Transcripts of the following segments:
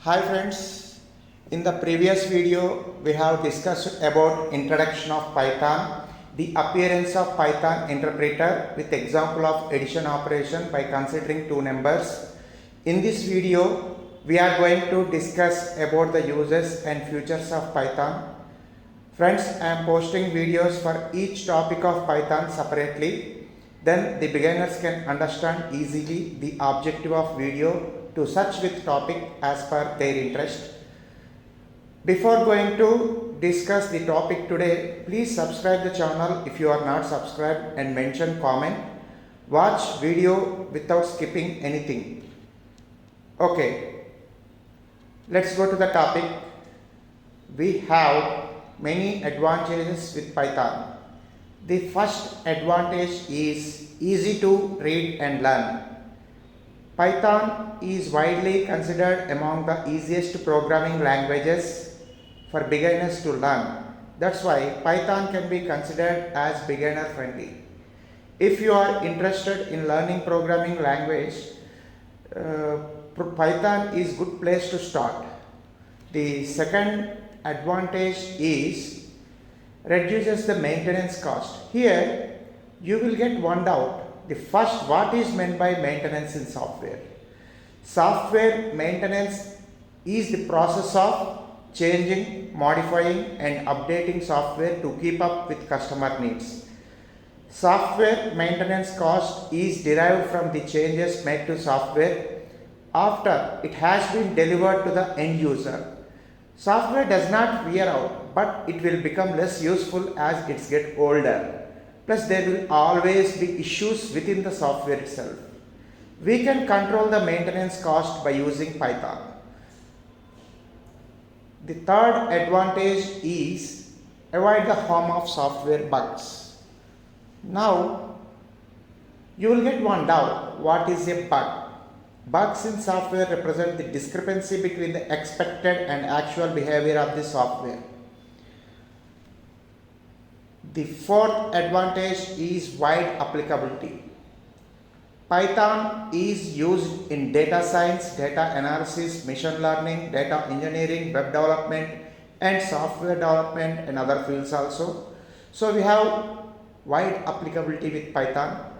Hi friends, in the previous video we have discussed about introduction of Python, the appearance of Python interpreter with example of addition operation by considering two numbers. In this video we are going to discuss about the uses and features of Python. Friends, I am posting videos for each topic of Python separately. Then the beginners can understand easily the objective of video to search with topic as per their interest. Before going to discuss the topic today, please subscribe the channel if you are not subscribed and mention comment. Watch video without skipping anything. Okay, let's go to the topic. We have many advantages with Python. The first advantage is easy to read and learn. Python is widely considered among the easiest programming languages for beginners to learn. That's why Python can be considered as beginner friendly. If you are interested in learning programming language, Python is good place to start. The second advantage is reduces the maintenance cost. Here you will get one doubt. The first, what is meant by maintenance in software? Software maintenance is the process of changing, modifying and updating software to keep up with customer needs. Software maintenance cost is derived from the changes made to software after it has been delivered to the end user. Software does not wear out, but it will become less useful as it gets older. Plus, there will always be issues within the software itself. We can control the maintenance cost by using Python. The third advantage is avoid the harm of software bugs. Now, you will get one doubt. What is a bug? Bugs in software represent the discrepancy between the expected and actual behavior of the software. The fourth advantage is wide applicability. Python is used in data science, data analysis, machine learning, data engineering, web development and software development and other fields also. So we have wide applicability with Python.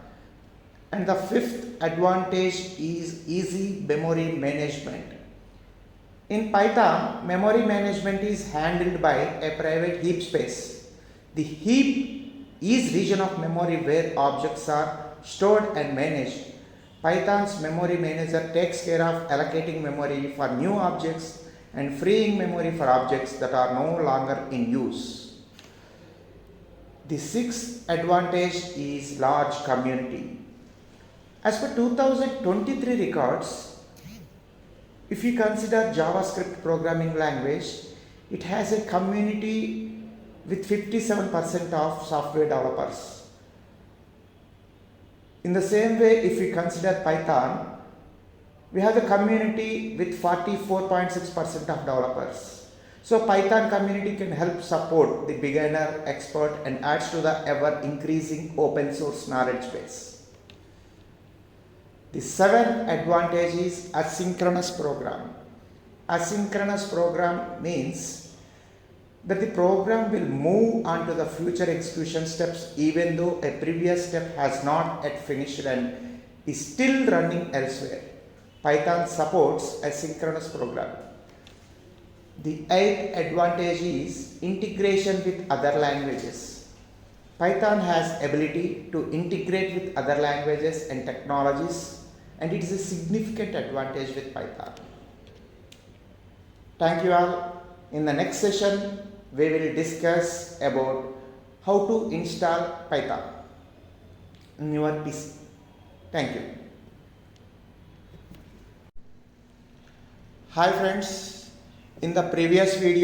And the fifth advantage is easy memory management. In Python, memory management is handled by a private heap space. The heap is region of memory where objects are stored and managed. Python's memory manager takes care of allocating memory for new objects and freeing memory for objects that are no longer in use. The sixth advantage is large community. As per 2023 records, if you consider JavaScript programming language, it has a community with 57% of software developers. In the same way, if we consider Python, we have the community with 44.6% of developers. So Python community can help support the beginner, expert and adds to the ever increasing open source knowledge base. The seventh advantage is asynchronous program. Asynchronous program means that the program will move on to the future execution steps even though a previous step has not yet finished and is still running elsewhere. Python supports asynchronous program. The eighth advantage is integration with other languages. Python has ability to integrate with other languages and technologies, and it is a significant advantage with Python. Thank you all. In the next session, we will discuss about how to install Python in your PC. Thank you. Hi friends, in the previous video